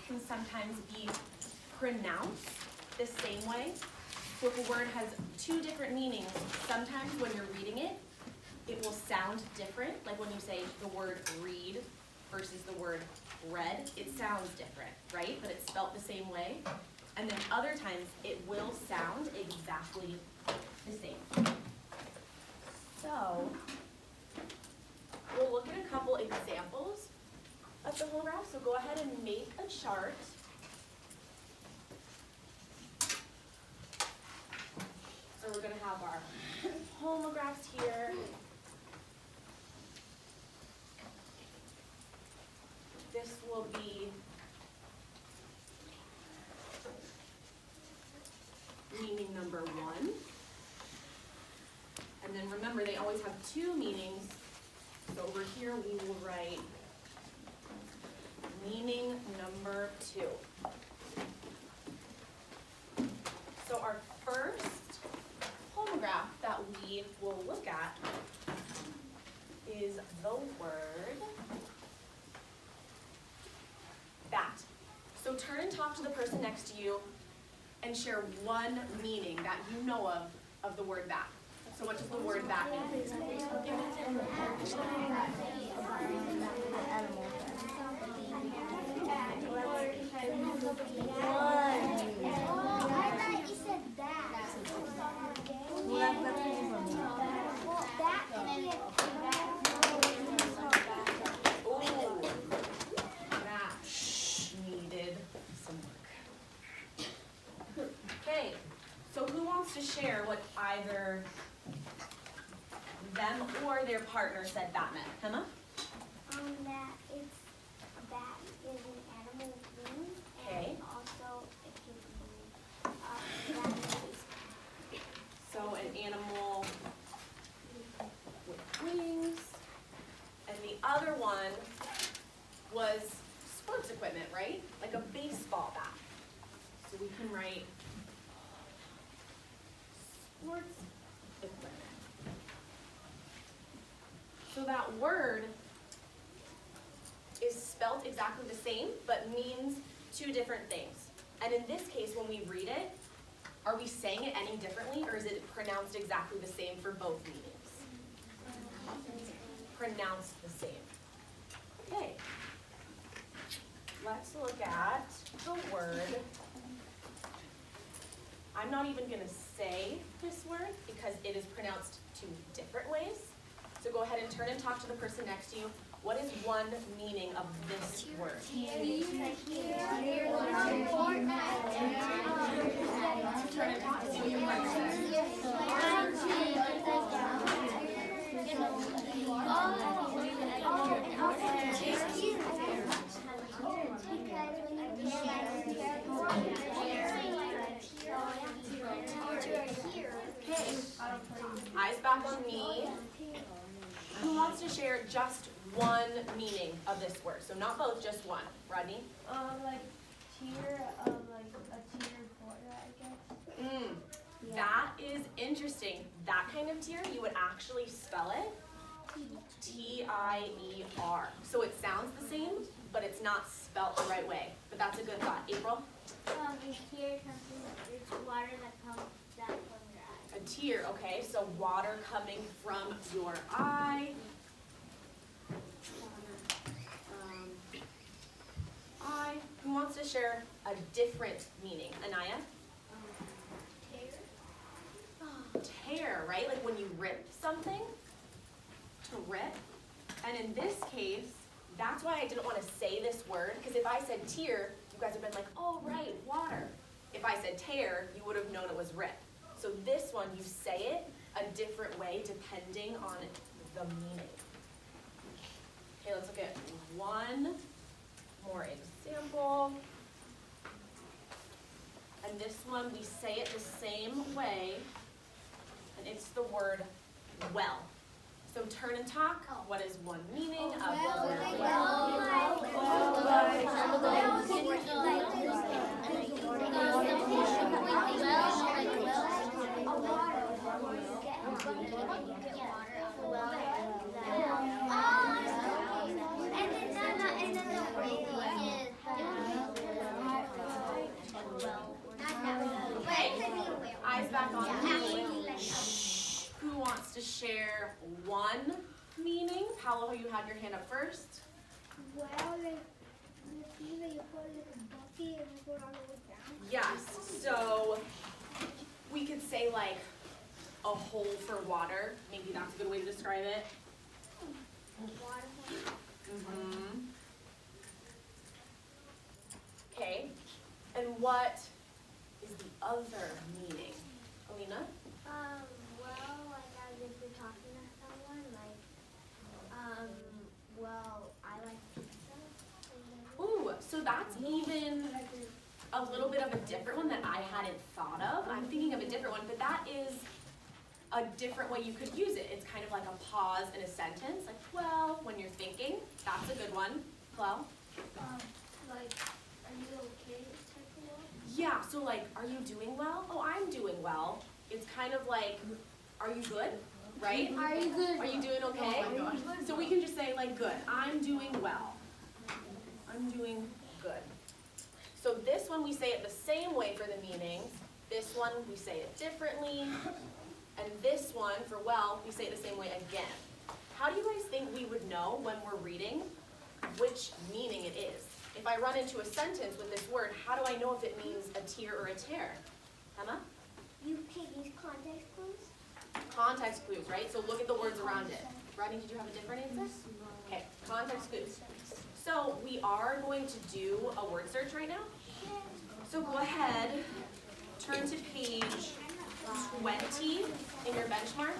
can sometimes be pronounced the same way. So if a word has two different meanings, sometimes when you're reading it, it will sound different. Like when you say the word read versus the word read, it sounds different, right? But it's spelt the same way. And then other times it will sound exactly the same. So we'll look at a couple examples of the holograph. So go ahead and make a chart. So we're going to have our homographs here. This will be meaning number 1. And then remember, they always have two meanings. So over here we will write meaning number 2. So our first holograph that we will look at is the word bat. So turn and talk to the person next to you and share one meaning that you know of the word bat. So what does the word bat mean? Needed some work. Okay, so who wants to share what either them or their partner said that meant? Emma? That is an animal wing. Okay. And also it can be So an animal with wings. And the other one was sports equipment, right? Like a baseball bat. So we can write sports equipment. So that word is spelt exactly the same, but means two different things. And in this case, when we read it, are we saying it any differently, or is it pronounced exactly the same for both meanings? Pronounced the same. Okay. Let's look at the word. I'm not even going to say this word because it is pronounced two different ways. So go ahead and turn and talk to the person next to you. What is one meaning of this word? Turn and talk to your partner. Eyes back on me. Who wants to share just one meaning of this word? So not both, just one. Rodney? Like tier of like a tiered border, I guess. Yeah. That is interesting. That kind of tier, you would actually spell it T-I-E-R. So it sounds the same, but it's not spelt the right way. But that's a good thought. April? A tear something, it's water that comes down from your eye. A tear, okay. So water coming from your eye. Eye. Who wants to share a different meaning? Anaya? Tear, right? Like when you rip something, to rip. And in this case, that's why I didn't want to say this word, because if I said tear, you guys would have been like, oh, right, water. If I said tear, you would have known it was rip. So this one, you say it a different way depending on the meaning. Okay, let's look at one more example. And this one, we say it the same way, and it's the word well. So turn and talk. What is one meaning of the word Who wants to share one meaning? Paolo, you had your hand up first. Well, like the tea that you put in a bucket and you go all the way down. Yes, so we could say like a hole for water. Maybe that's a good way to describe it. Water. Okay, and what is the other meaning? Alina? Well, like as if you're talking to someone, like, well, I like pizza. Ooh, so that's even a little bit of a different one that I hadn't thought of. I'm thinking of a different one, but that is a different way you could use it. It's kind of like a pause in a sentence, like, well, when you're thinking. That's a good one. Chloe? Like, are you okay type of one? Yeah, so like, are you doing well? Oh, I'm doing well. It's kind of like, are you good? Right? Are you good? Are you doing okay? So we can just say like, good. I'm doing well. I'm doing good. So this one we say it the same way for the meanings. This one we say it differently. And this one for well, we say it the same way again. How do you guys think we would know when we're reading which meaning it is? If I run into a sentence with this word, how do I know if it means a tear or a tear? Emma? You can use context clues. Context clues, right? So look at the words around it. Rodney, did you have a different answer? Okay, context clues. So we are going to do a word search right now. So go ahead, turn to page 20 in your benchmark.